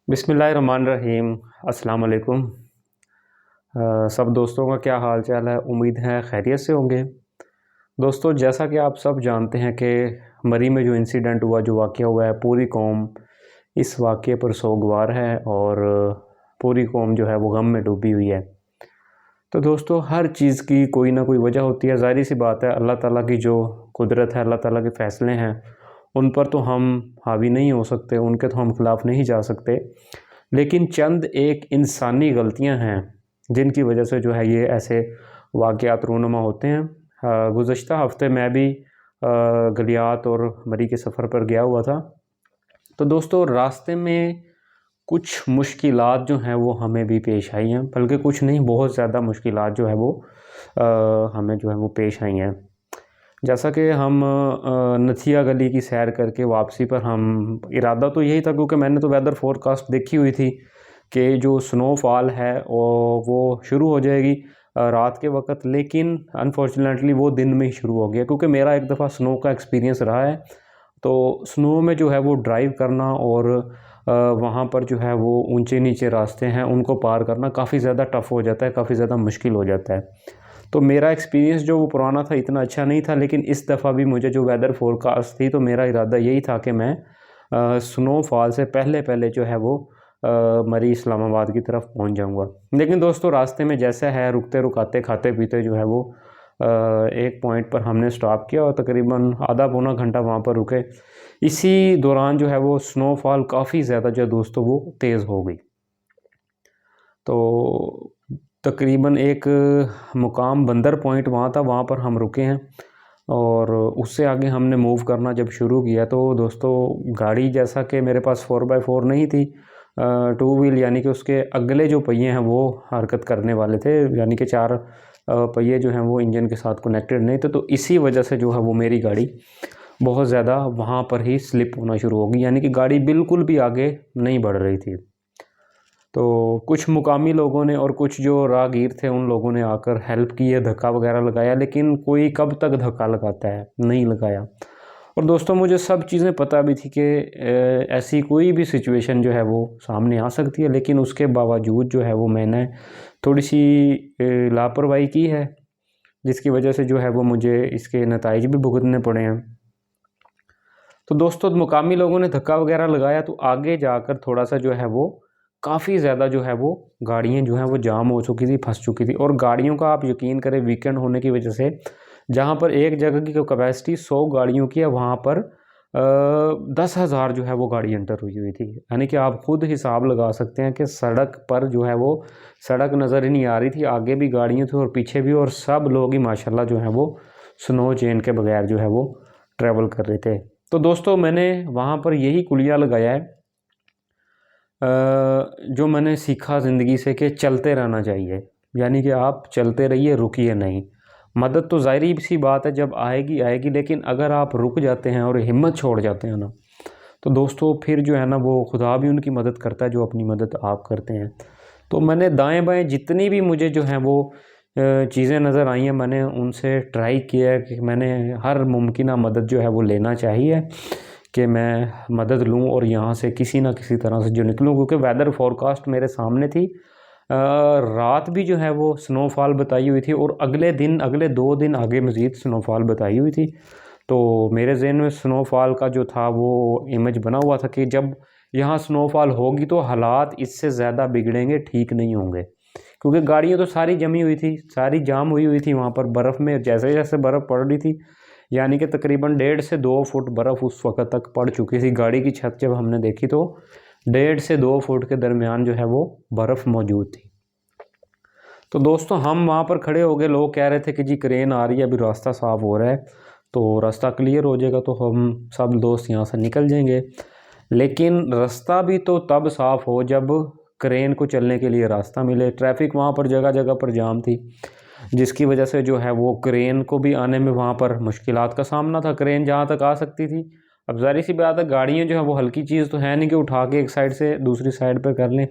बिस्मिल्लाहिर्रहमानिर्रहीम। अस्सलाम वालेकुम। सब दोस्तों का क्या हाल चाल है? उम्मीद है खैरियत से होंगे। दोस्तों, जैसा कि आप सब जानते हैं कि मरी में जो इंसिडेंट हुआ, जो वाक़या हुआ है, पूरी कौम इस वाक़ये पर सोगवार है और पूरी कौम जो है वो गम में डूबी हुई है। तो दोस्तों, हर चीज़ की कोई ना कोई वजह होती है। ज़ाहिर सी बात है, अल्लाह ताला की जो कुदरत है, अल्लाह ताला के फ़ैसले हैं, उन पर तो हम हावी नहीं हो सकते, उनके तो हम खिलाफ़ नहीं जा सकते। लेकिन चंद एक इंसानी गलतियां हैं जिनकी वजह से जो है ये ऐसे वाक़यात रूनुमा होते हैं। गुज़श्ता हफ़्ते मैं भी गलियात और मरी के सफ़र पर गया हुआ था। तो दोस्तों, रास्ते में कुछ मुश्किलात जो हैं वो हमें भी पेश आई हैं, बल्कि कुछ नहीं, बहुत ज़्यादा मुश्किलात जो है वो हमें जो है वो पेश आई हैं। जैसा कि हम नथिया गली की सैर करके वापसी पर हम इरादा तो यही था, क्योंकि मैंने तो वेदर फोरकास्ट देखी हुई थी कि जो स्नोफॉल है वो शुरू हो जाएगी रात के वक्त, लेकिन अनफॉर्चुनेटली वो दिन में ही शुरू हो गया, क्योंकि मेरा एक दफ़ा स्नो का एक्सपीरियंस रहा है। तो स्नो में जो है वो ड्राइव करना और वहाँ पर जो है वो ऊंचे नीचे रास्ते हैं, उनको पार करना काफ़ी ज़्यादा टफ़ हो जाता है, काफ़ी ज़्यादा मुश्किल हो जाता है। तो मेरा एक्सपीरियंस जो वो पुराना था इतना अच्छा नहीं था, लेकिन इस दफ़ा भी मुझे जो वेदर फोरकास्ट थी, तो मेरा इरादा यही था कि मैं स्नोफॉल से पहले पहले जो है वो मरी इस्लामाबाद की तरफ पहुंच जाऊंगा। लेकिन दोस्तों, रास्ते में जैसा है, रुकते रुकाते खाते पीते जो है वो एक पॉइंट पर हमने स्टॉप किया और तकरीबन आधा पौना घंटा वहाँ पर रुके। इसी दौरान जो है वो स्नोफॉल काफ़ी ज़्यादा जो है दोस्तों वो तेज़ हो गई। तो तकरीबन एक मुकाम बंदर पॉइंट वहाँ था, वहाँ पर हम रुके हैं और उससे आगे हमने मूव करना जब शुरू किया तो दोस्तों, गाड़ी जैसा कि मेरे पास 4x4 नहीं थी, टू व्हील, यानी कि उसके अगले जो पहिए हैं वो हरकत करने वाले थे, यानी कि चार पहिए जो हैं वो इंजन के साथ कनेक्टेड नहीं थे। तो इसी वजह से जो है वो मेरी गाड़ी बहुत ज़्यादा वहाँ पर ही स्लिप होना शुरू हो गई, यानी कि गाड़ी बिल्कुल भी आगे नहीं बढ़ रही थी। तो कुछ मुकामी लोगों ने और कुछ जो राहगीर थे उन लोगों ने आकर हेल्प की है, धक्का वगैरह लगाया, लेकिन कोई कब तक धक्का लगाता है, नहीं लगाया। और दोस्तों, मुझे सब चीज़ें पता भी थी कि ऐसी कोई भी सिचुएशन जो है वो सामने आ सकती है, लेकिन उसके बावजूद जो है वो मैंने थोड़ी सी लापरवाही की है, जिसकी वजह से जो है वो मुझे इसके नताइज भी भुगतने पड़े हैं। तो दोस्तों, मुकामी लोगों ने धक्का वगैरह लगाया तो आगे जाकर थोड़ा सा जो है वो काफ़ी ज़्यादा जो है वो गाड़ियाँ जो हैं वो जाम हो चुकी थी, फंस चुकी थी। और गाड़ियों का आप यकीन करें, वीकेंड होने की वजह से जहाँ पर एक जगह की कैपेसिटी 100 गाड़ियों की है, वहाँ पर 10,000 जो है वो गाड़ी एंटर हुई हुई थी। यानी कि आप खुद हिसाब लगा सकते हैं कि सड़क पर जो है वो सड़क नज़र ही नहीं आ रही थी, आगे भी गाड़ियाँ थी और पीछे भी, और सब लोग ही माशाल्लाह जो है वो स्नो चेन के बगैर जो है वो ट्रैवल कर रहे थे। तो दोस्तों, मैंने वहाँ पर यही कुलिया लगाया है जो मैंने सीखा ज़िंदगी से, कि चलते रहना चाहिए। यानी कि आप चलते रहिए, रुकिए नहीं। मदद तो ज़ाहिर सी बात है जब आएगी आएगी, लेकिन अगर आप रुक जाते हैं और हिम्मत छोड़ जाते हैं ना, तो दोस्तों फिर जो है ना वो खुदा भी उनकी मदद करता है जो अपनी मदद आप करते हैं। तो मैंने दाएं बाएं जितनी भी मुझे जो है वो चीज़ें नज़र आई हैं, मैंने उनसे ट्राई किया है कि मैंने हर मुमकिन मदद जो है वो लेना चाहिए कि मैं मदद लूं और यहाँ से किसी ना किसी तरह से जो निकलूं, क्योंकि वेदर फोरकास्ट मेरे सामने थी। रात भी जो है वो स्नोफॉल बताई हुई थी और अगले दिन, अगले 2 दिन आगे मज़ीद स्नोफॉल बताई हुई थी। तो मेरे जहन में स्नोफॉल का जो था वो इमेज बना हुआ था कि जब यहाँ स्नोफॉल होगी तो हालात इससे ज़्यादा बिगड़ेंगे, ठीक नहीं होंगे, क्योंकि गाड़ियाँ तो सारी जमी हुई थी, सारी जाम हुई हुई थी वहाँ पर बर्फ़ में। जैसे जैसे बर्फ़ पड़ रही थी, यानी कि तकरीबन 1.5 से 2 फुट बर्फ़ उस वक्त तक पड़ चुकी थी। गाड़ी की छत जब हमने देखी तो 1.5 से 2 फुट के दरमियान जो है वो बर्फ़ मौजूद थी। तो दोस्तों, हम वहाँ पर खड़े हो गए, लोग कह रहे थे कि जी क्रेन आ रही है, अभी रास्ता साफ़ हो रहा है, तो रास्ता क्लियर हो जाएगा तो हम सब दोस्त यहाँ से निकल जाएंगे। लेकिन रास्ता भी तो तब साफ़ हो जब क्रेन को चलने के लिए रास्ता मिले। ट्रैफिक वहाँ पर जगह जगह पर जाम थी, जिसकी वजह से जो है वो क्रेन को भी आने में वहाँ पर मुश्किलात का सामना था। क्रेन जहाँ तक आ सकती थी, अब ज़ाहिर सी बात है गाड़ियाँ जो है वो हल्की चीज़ तो है नहीं कि उठा के एक साइड से दूसरी साइड पर कर लें।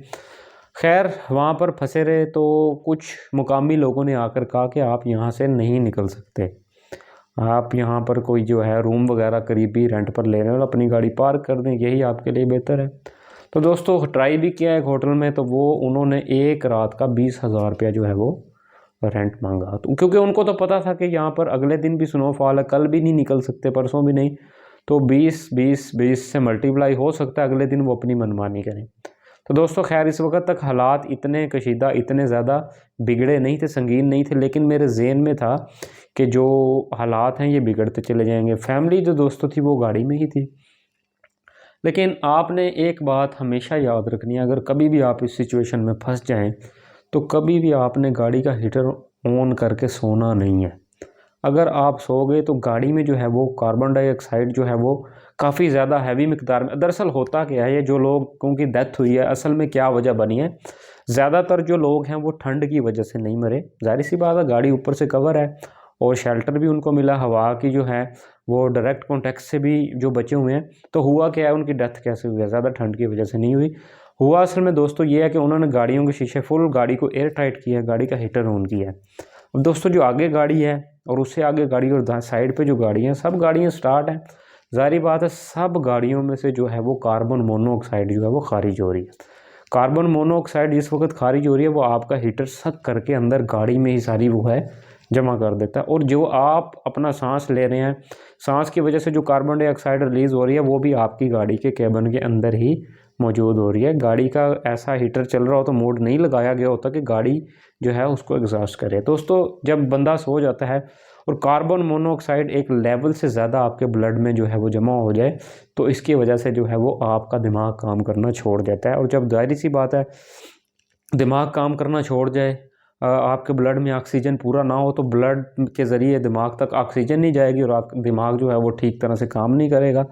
खैर, वहाँ पर फंसे रहे तो कुछ मुकामी लोगों ने आकर कहा कि आप यहाँ से नहीं निकल सकते, आप यहाँ पर कोई जो है रूम वगैरह करीबी रेंट पर ले रहे हो, अपनी गाड़ी पार्क कर दें, यही आपके लिए बेहतर है। तो दोस्तों ट्राई भी किया एक होटल में, तो वो उन्होंने एक रात का 20,000 रुपया जो है वो रेंट मांगा। तो क्योंकि उनको तो पता था कि यहाँ पर अगले दिन भी स्नोफॉल है, कल भी नहीं निकल सकते, परसों भी नहीं, तो 20 से मल्टीप्लाई हो सकता है अगले दिन वो अपनी मनमानी करें। तो दोस्तों खैर इस वक्त तक हालात इतने कशीदा, इतने ज़्यादा बिगड़े नहीं थे, संगीन नहीं थे, लेकिन मेरे ज़हन में था कि जो हालात हैं ये बिगड़ते चले जाएंगे। फैमिली जो दोस्तों थी वो गाड़ी में ही थी। लेकिन आपने एक बात हमेशा याद रखनी है, अगर कभी भी आप इस सिचुएशन में फंस जाएं तो कभी भी आपने गाड़ी का हीटर ऑन करके सोना नहीं है। अगर आप सो गए तो गाड़ी में जो है वो कार्बन डाइऑक्साइड जो है वो काफ़ी ज़्यादा हैवी मिकदार में, दरअसल होता क्या है, ये जो लोगों की डेथ हुई है असल में क्या वजह बनी है, ज़्यादातर जो लोग हैं वो ठंड की वजह से नहीं मरे। जाहिर सी बात है, गाड़ी ऊपर से कवर है और शेल्टर भी उनको मिला, हवा की जो है वो डायरेक्ट कॉन्टैक्ट से भी जो बचे हुए हैं। तो हुआ क्या है, उनकी डेथ कैसे हुई है, ज़्यादा ठंड की वजह से नहीं हुई। हुआ असल में दोस्तों ये है कि उन्होंने गाड़ियों के शीशे फुल, गाड़ी को एयर टाइट किया है, गाड़ी का हीटर ऑन किया है। अब दोस्तों जो आगे गाड़ी है और उससे आगे गाड़ी और साइड पे जो गाड़ी है, सब गाड़ियाँ स्टार्ट हैं। ज़ाहिर बात है सब गाड़ियों में से जो है वो कार्बन मोनोऑक्साइड जो है वो खारिज हो रही है। कार्बन मोनोऑक्साइड जिस वक्त खारिज हो रही है वो आपका हीटर सक करके अंदर गाड़ी में ही सारी वो है जमा कर देता है। और जो आप अपना सांस ले रहे हैं, सांस की वजह से जो कार्बन डाइऑक्साइड रिलीज़ हो रही है वो भी आपकी गाड़ी के कैबिन के अंदर ही मौजूद हो रही है। गाड़ी का ऐसा हीटर चल रहा हो तो मोड नहीं लगाया गया होता कि गाड़ी जो है उसको एग्जॉस्ट करे। दोस्तों जब बंदा सो जाता है और कार्बन मोनोऑक्साइड एक लेवल से ज़्यादा आपके ब्लड में जो है वो जमा हो जाए तो इसकी वजह से जो है वो आपका दिमाग काम करना छोड़ देता है। और जब जाहिर सी बात है दिमाग काम करना छोड़ जाए, आपके ब्लड में ऑक्सीजन पूरा ना हो तो ब्लड के ज़रिए दिमाग तक ऑक्सीजन नहीं जाएगी और दिमाग जो है वो ठीक तरह से काम नहीं करेगा।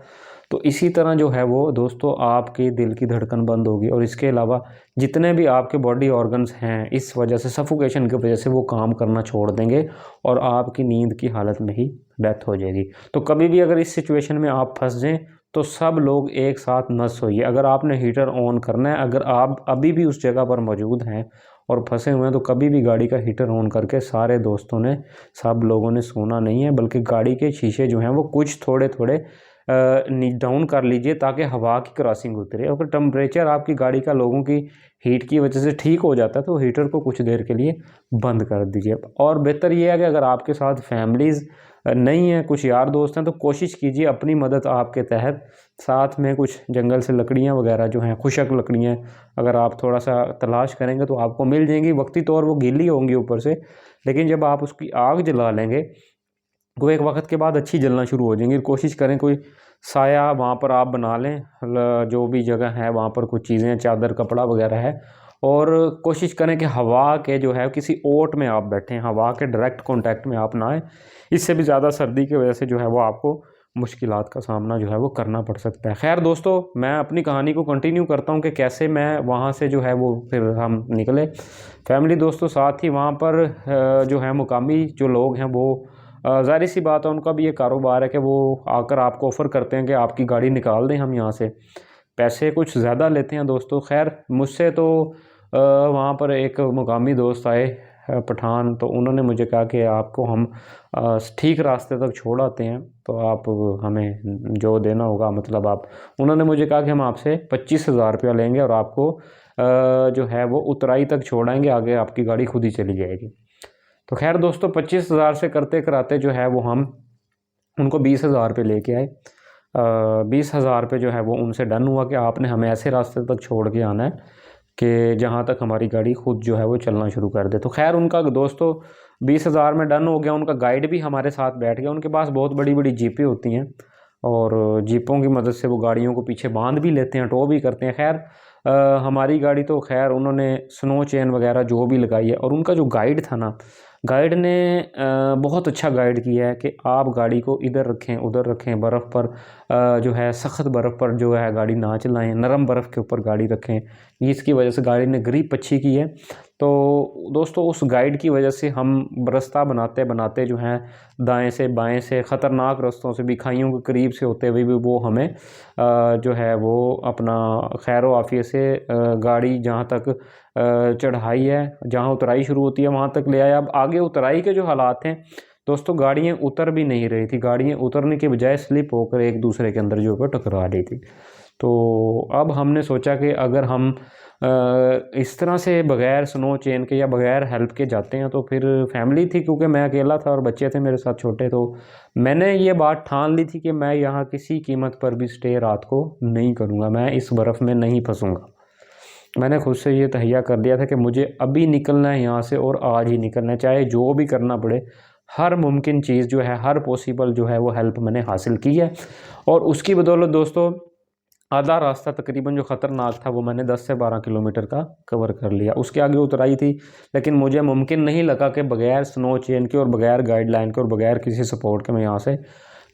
तो इसी तरह जो है वो दोस्तों आपके दिल की धड़कन बंद होगी और इसके अलावा जितने भी आपके बॉडी ऑर्गन्स हैं इस वजह से, सफोकेशन की वजह से वो काम करना छोड़ देंगे और आपकी नींद की हालत में ही डेथ हो जाएगी। तो कभी भी अगर इस सिचुएशन में आप फंस जाएँ तो सब लोग एक साथ न सोइए। अगर आपने हीटर ऑन करना है, अगर आप अभी भी उस जगह पर मौजूद हैं और फंसे हुए हैं तो कभी भी गाड़ी का हीटर ऑन करके सारे दोस्तों ने, सब लोगों ने सोना नहीं है, बल्कि गाड़ी के शीशे जो हैं वो कुछ थोड़े थोड़े डाउन कर लीजिए ताकि हवा की क्रॉसिंग उतरे। अगर टेम्परेचर आपकी गाड़ी का लोगों की हीट की वजह से ठीक हो जाता है तो हीटर को कुछ देर के लिए बंद कर दीजिए। और बेहतर ये है कि अगर आपके साथ फैमिलीज़ नहीं है, कुछ यार दोस्त हैं, तो कोशिश कीजिए अपनी मदद आपके तहत साथ में कुछ जंगल से लकड़ियाँ वगैरह जो हैं, खुशक लकड़ियाँ अगर आप थोड़ा सा तलाश करेंगे तो आपको मिल जाएंगी। वक्ती तौर वो गीली होंगी ऊपर से, लेकिन जब आप उसकी आग जला लेंगे वो एक वक्त के बाद अच्छी जलना शुरू हो जाएंगी। कोशिश करें कोई साया वहाँ पर आप बना लें, जो भी जगह है वहाँ पर कुछ चीज़ें, चादर कपड़ा वगैरह है, और कोशिश करें कि हवा के जो है किसी ओट में आप बैठें, हवा के डायरेक्ट कांटेक्ट में आप ना आए। इससे भी ज़्यादा सर्दी की वजह से जो है वो आपको मुश्किलात का सामना जो है वो करना पड़ सकता है। खैर दोस्तों मैं अपनी कहानी को कंटिन्यू करता हूँ कि कैसे मैं वहाँ से जो है वो फिर हम निकले फैमिली दोस्तों साथ ही। वहाँ पर जो है मुकामी जो लोग हैं वो ज़ाहिर सी बात है उनका भी ये कारोबार है कि वो आकर आपको ऑफ़र करते हैं कि आपकी गाड़ी निकाल दें हम यहाँ से। पैसे कुछ ज़्यादा लेते हैं दोस्तों। खैर मुझसे तो वहाँ पर एक मुकामी दोस्त आए पठान, तो उन्होंने मुझे कहा कि आपको हम ठीक रास्ते तक छोड़ आते हैं, तो आप हमें जो देना होगा, मतलब आप, उन्होंने मुझे कहा कि हम आपसे 25,000 रुपया लेंगे और आपको जो है वो उतराई तक छोड़ाएँगे, आगे आपकी गाड़ी खुद ही चली जाएगी। तो खैर दोस्तों 25,000 से करते कराते जो है वो हम उनको 20,000 रुपये लेके आए। 20,000 रुपये जो है वो उनसे डन हुआ कि आपने हमें ऐसे रास्ते तक छोड़ के आना है कि जहाँ तक हमारी गाड़ी खुद जो है वो चलना शुरू कर दे। तो खैर उनका दोस्तों 20,000 में डन हो गया। उनका गाइड भी हमारे साथ बैठ गया। उनके पास बहुत बड़ी बड़ी जीपें होती हैं और जीपों की मदद से वो गाड़ियों को पीछे बांध भी लेते हैं, टो भी करते हैं। खैर हमारी गाड़ी तो खैर उन्होंने स्नो चेन वगैरह जो भी लगाई है, और उनका जो गाइड था ना, गाइड ने बहुत अच्छा गाइड किया है कि आप गाड़ी को इधर रखें उधर रखें, बर्फ़ पर जो है सख्त बर्फ़ पर जो है गाड़ी ना चलाएं, नरम बर्फ़ के ऊपर गाड़ी रखें। इसकी वजह से गाड़ी ने ग्रिप अच्छी की है। तो दोस्तों उस गाइड की वजह से हम रास्ता बनाते बनाते जो हैं दाएं से बाएं से ख़तरनाक रास्तों से भी, खाइयों के करीब से होते हुए भी वो हमें जो है वो अपना खैर आफियत से गाड़ी जहाँ तक चढ़ाई है, जहाँ उतराई शुरू होती है वहाँ तक ले आया। अब आगे उतराई के जो हालात हैं दोस्तों, गाड़ियाँ उतर भी नहीं रही थी, गाड़ियाँ उतरने के बजाय स्लिप होकर एक दूसरे के अंदर जो है टकरा रही थी। तो अब हमने सोचा कि अगर हम इस तरह से बग़ैर स्नो चेन के या बग़ैर हेल्प के जाते हैं तो फिर फैमिली थी, क्योंकि मैं अकेला था और बच्चे थे मेरे साथ छोटे, तो मैंने ये बात ठान ली थी कि मैं यहाँ किसी कीमत पर भी स्टे रात को नहीं करूँगा, मैं इस बर्फ़ में नहीं फंसूँगा। मैंने खुद से ये तहैया कर लिया था कि मुझे अभी निकलना है यहाँ से और आज ही निकलना है, चाहे जो भी करना पड़े। हर मुमकिन चीज़ जो है, हर पॉसिबल जो है वो हेल्प मैंने हासिल की है और उसकी बदौलत दोस्तों आधा रास्ता तकरीबन जो ख़तरनाक था वो मैंने 10 से 12 किलोमीटर का कवर कर लिया। उसके आगे उतराई थी, लेकिन मुझे मुमकिन नहीं लगा कि बग़ैर स्नो चेन के और बग़ैर गाइडलाइन के और बग़ैर किसी सपोर्ट के मैं यहाँ से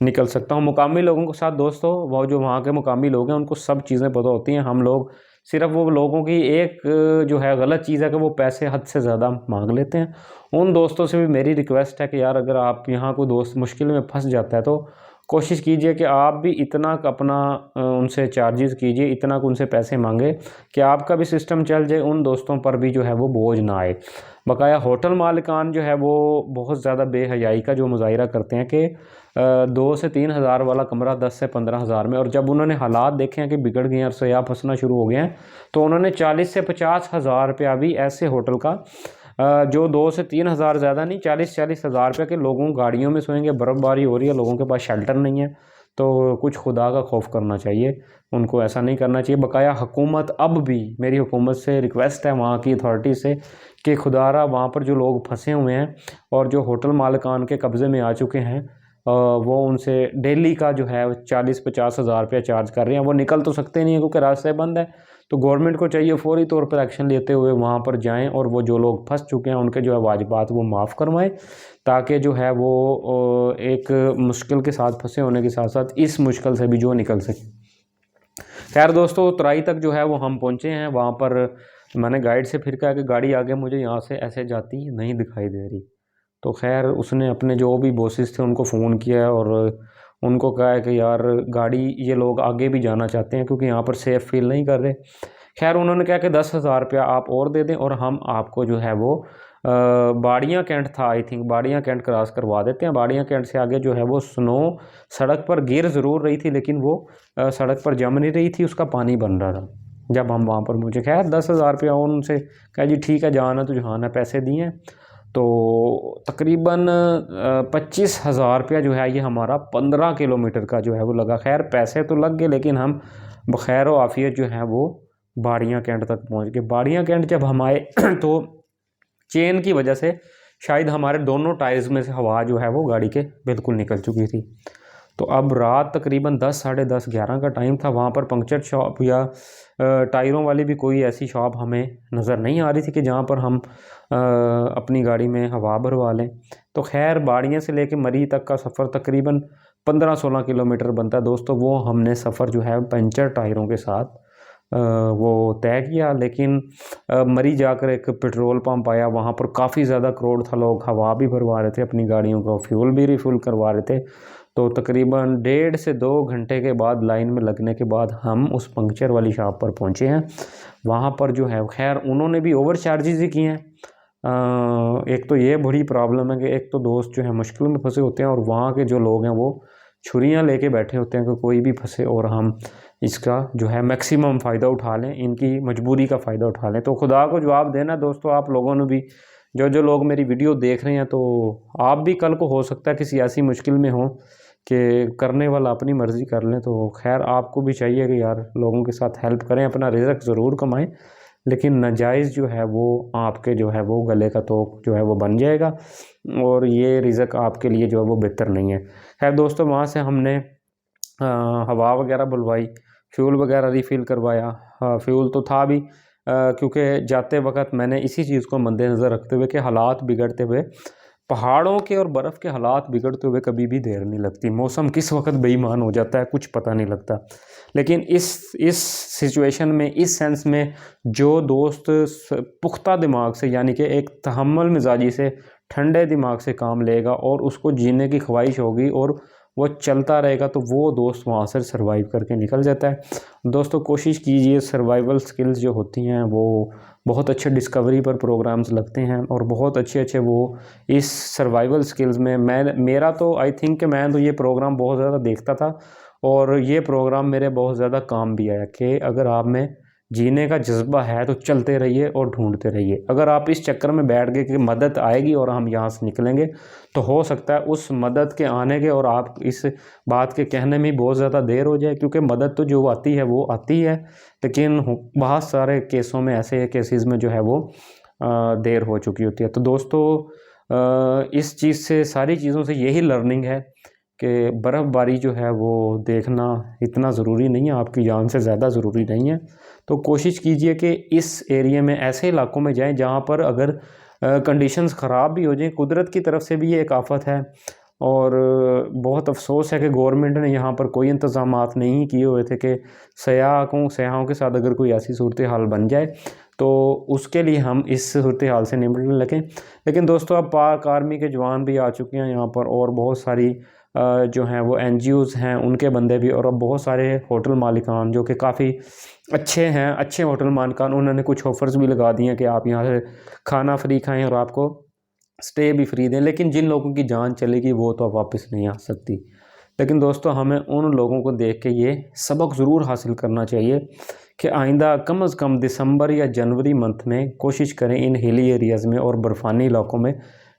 निकल सकता हूँ। मुकामी लोगों के साथ दोस्तों, वो जो वहाँ के मुकामी लोग हैं उनको सब चीज़ें पता होती हैं। हम लोग सिर्फ वो लोगों की एक जो है गलत चीज़ है कि वो पैसे हद से ज़्यादा मांग लेते हैं। उन दोस्तों से भी मेरी रिक्वेस्ट है कि यार अगर आप यहाँ कोई दोस्त मुश्किल में फंस जाता है तो कोशिश कीजिए कि आप भी इतना अपना उनसे चार्जेस कीजिए, इतना उनसे पैसे मांगे कि आपका भी सिस्टम चल जाए, उन दोस्तों पर भी जो है वो बोझ ना आए। बकाया होटल मालिकान जो है वो बहुत ज़्यादा बेहयाई का जो मुज़ाहिरा करते हैं कि 2 से 3 हज़ार वाला कमरा 10 से 15 हज़ार में, और जब उन्होंने हालात देखे हैं कि बिगड़ गए हैं और सयाह फंसना शुरू हो गए हैं तो उन्होंने 40 से 50 हज़ार रुपया भी ऐसे होटल का जो 2 से 3 हज़ार ज़्यादा नहीं, 40-40 हज़ार रुपये के लोगों गाड़ियों में सोएंगे, बर्फ़बारी हो रही है, लोगों के पास शेल्टर नहीं है, तो कुछ खुदा का खौफ करना चाहिए, उनको ऐसा नहीं करना चाहिए। बकाया हुकूमत, अब भी मेरी हुकूमत से रिक्वेस्ट है वहाँ की अथॉरिटी से कि खुदारा वहाँ पर जो लोग फंसे हुए हैं और जो होटल मालिकान के कब्ज़े में आ चुके हैं वो उनसे डेली का जो है 40-50 हज़ार रुपया चार्ज कर रहे हैं। वो निकल तो सकते नहीं हैं क्योंकि रास्ते बंद है, तो गवर्नमेंट को चाहिए फ़ौरी तौर पर एक्शन लेते हुए वहाँ पर जाएं और वो जो लोग फंस चुके हैं उनके जो है वाजिबात वो माफ़ करवाएं, ताकि जो है वो एक मुश्किल के साथ फंसे होने के साथ साथ इस मुश्किल से भी जो निकल सके। खैर दोस्तों, उतराई तक जो है वो हम पहुँचे हैं। वहाँ पर मैंने गाइड से फिर कहा कि गाड़ी आगे मुझे यहाँ से ऐसे जाती नहीं दिखाई दे रही, तो खैर उसने अपने जो भी बॉसेस थे उनको फ़ोन किया है और उनको कहा है कि यार गाड़ी, ये लोग आगे भी जाना चाहते हैं क्योंकि यहाँ पर सेफ़ फील नहीं कर रहे। खैर उन्होंने कहा कि 10,000 रुपया आप और दे दें और हम आपको जो है वो बाड़ियाँ कैंट था, आई थिंक बाड़ियाँ कैंट क्रॉस करवा देते हैं। बाड़ियाँ कैंट से आगे जो है वो स्नो सड़क पर गिर ज़रूर रही थी, लेकिन वो सड़क पर जम नहीं रही थी, उसका पानी बन रहा था जब हम वहाँ पर पहुँचे। खैर 10,000 रुपया उनसे कहा जी ठीक है, जाना तो जहाना, पैसे दिए हैं। तो तकरीबन 25,000 रुपया जो है ये हमारा 15 किलोमीटर का जो है वो लगा। खैर पैसे तो लग गए, लेकिन हम बखैर व आफियत जो है वो बाड़ियाँ कैंट तक पहुंच गए। बाड़ियाँ कैंट जब हम आए तो चेन की वजह से शायद हमारे दोनों टायर्स में से हवा जो है वो गाड़ी के बिल्कुल निकल चुकी थी। तो अब रात तकरीबन 10, साढ़े 10, 11 का टाइम था। वहाँ पर पंक्चर शॉप या टायरों वाली भी कोई ऐसी शॉप हमें नज़र नहीं आ रही थी कि जहाँ पर हम अपनी गाड़ी में हवा भरवा लें। तो खैर बाड़ियाँ से लेके मरी तक का सफ़र तकरीबन 15-16 किलोमीटर बनता है दोस्तों। वो हमने सफ़र जो है पंचर टायरों के साथ वो तय किया। लेकिन मरी जाकर एक पेट्रोल पंप आया, वहाँ पर काफ़ी ज़्यादा क्राउड था, लोग हवा भी भरवा रहे थे अपनी गाड़ियों को, फ्यूल भी रिफ़िल करवा रहे थे। तो तकरीबन 1.5 से 2 घंटे के बाद लाइन में लगने के बाद हम उस पंक्चर वाली शॉप पर पहुँचे हैं। वहाँ पर जो है खैर उन्होंने भी ओवर चार्जेस ही किए हैं। एक तो ये बड़ी प्रॉब्लम है कि एक तो दोस्त जो है मुश्किल में फंसे होते हैं और वहाँ के जो लोग हैं वो छुरियाँ लेके बैठे होते हैं कि कोई भी फंसे और हम इसका जो है मैक्सिमम फ़ायदा उठा लें, इनकी मजबूरी का फ़ायदा उठा लें। तो खुदा को जवाब देना दोस्तों, आप लोगों ने भी, जो लोग मेरी वीडियो देख रहे हैं, तो आप भी कल को हो सकता है किसी ऐसी मुश्किल में हो कि करने वाला अपनी मर्ज़ी कर लें। तो खैर आपको भी चाहिए कि यार लोगों के साथ हेल्प करें, अपना रिज़्क ज़रूर कमाएं, लेकिन नाजायज़ जो है वो आपके जो है वो गले का तोक जो है वो बन जाएगा और ये रिज़्क आपके लिए जो है वो बेहतर नहीं है। खैर दोस्तों, वहाँ से हमने हवा वगैरह बुलवाई, फ्यूल वगैरह रिफ़िल करवाया। फ्यूल तो था भी, क्योंकि जाते वक्त मैंने इसी चीज़ को मद्देनज़र रखते हुए कि हालात बिगड़ते हुए, पहाड़ों के और बर्फ़ के हालात बिगड़ते हुए कभी भी देर नहीं लगती। मौसम किस वक्त बेईमान हो जाता है कुछ पता नहीं लगता। लेकिन इस सिचुएशन में, इस सेंस में, जो दोस्त पुख्ता दिमाग से, यानी कि एक तहम्मुल मिजाजी से, ठंडे दिमाग से काम लेगा और उसको जीने की ख्वाहिश होगी और वो चलता रहेगा, तो वो दोस्त वहाँ से सर्वाइव करके निकल जाता है। दोस्तों कोशिश कीजिए, सर्वाइवल स्किल्स जो होती हैं वो बहुत अच्छे डिस्कवरी पर प्रोग्राम्स लगते हैं और बहुत अच्छे वो इस सर्वाइवल स्किल्स में मेरा तो आई थिंक कि मैं तो ये प्रोग्राम बहुत ज़्यादा देखता था और ये प्रोग्राम मेरे बहुत ज़्यादा काम भी आया कि अगर आप में जीने का जज्बा है तो चलते रहिए और ढूंढते रहिए। अगर आप इस चक्कर में बैठ गए कि मदद आएगी और हम यहाँ से निकलेंगे, तो हो सकता है उस मदद के आने के और आप इस बात के कहने में बहुत ज़्यादा देर हो जाए, क्योंकि मदद तो जो आती है वो आती है, लेकिन बहुत सारे केसों में, ऐसे केसेस में जो है वो देर हो चुकी होती है। तो दोस्तों इस चीज़ से, सारी चीज़ों से यही लर्निंग है कि बर्फ़बारी जो है वो देखना इतना ज़रूरी नहीं है, आपकी जान से ज़्यादा ज़रूरी नहीं है। तो कोशिश कीजिए कि इस एरिया में, ऐसे इलाकों में जाएं जहाँ पर अगर कंडीशंस ख़राब भी हो जाएं, कुदरत की तरफ से भी ये एक आफ़त है। और बहुत अफ़सोस है कि गवर्नमेंट ने यहाँ पर कोई इंतज़ामात नहीं किए हुए थे कि सयाहों के साथ अगर कोई ऐसी सूरत हाल बन जाए तो उसके लिए हम इस सूरत हाल से निपटने लगें। लेकिन दोस्तों अब पाक आर्मी के जवान भी आ चुके हैं यहाँ पर, और बहुत सारी जो हैं वो NGOज़ हैं उनके बंदे भी, और अब बहुत सारे होटल मालिकान जो कि काफ़ी अच्छे हैं, अच्छे होटल मालिकान, उन्होंने कुछ ऑफ़र्स भी लगा दिए हैं कि आप यहाँ से खाना फ्री खाएं और आपको स्टे भी फ्री दें। लेकिन जिन लोगों की जान चलेगी वो तो अब वापस नहीं आ सकती। लेकिन दोस्तों हमें उन लोगों को देख के ये सबक ज़रूर हासिल करना चाहिए कि आइंदा कम से कम दिसंबर या जनवरी मंथ में कोशिश करें इन हिली एरियाज़ में और बर्फ़ानी इलाकों में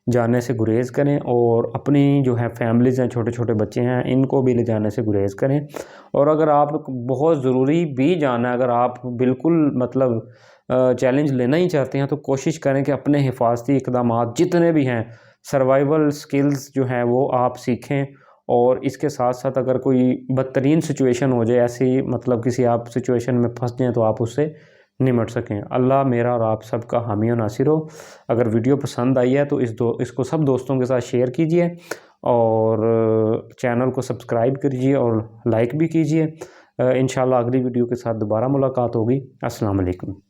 जाने से गुरेज़ करें, और अपनी जो है फैमिलीज़ हैं, छोटे छोटे बच्चे हैं, इनको भी ले जाने से गुरेज़ करें। और अगर आप बहुत ज़रूरी भी जाना है, अगर आप बिल्कुल मतलब चैलेंज लेना ही चाहते हैं, तो कोशिश करें कि अपने हिफाजती इक़दामात जितने भी हैं, सर्वाइवल स्किल्स जो हैं वो आप सीखें। और इसके साथ साथ अगर कोई बदतरीन सिचुएशन हो जाए, ऐसी मतलब किसी आप सिचुएशन में फंस जाएँ, तो आप उससे निमट सकें। अल्लाह मेरा और आप सबका हामी और नासिर हो। अगर वीडियो पसंद आई है तो इसको सब दोस्तों के साथ शेयर कीजिए, और चैनल को सब्सक्राइब कीजिए और लाइक भी कीजिए। इंशाल्लाह अगली वीडियो के साथ दोबारा मुलाकात होगी। अस्सलाम वालेकुम।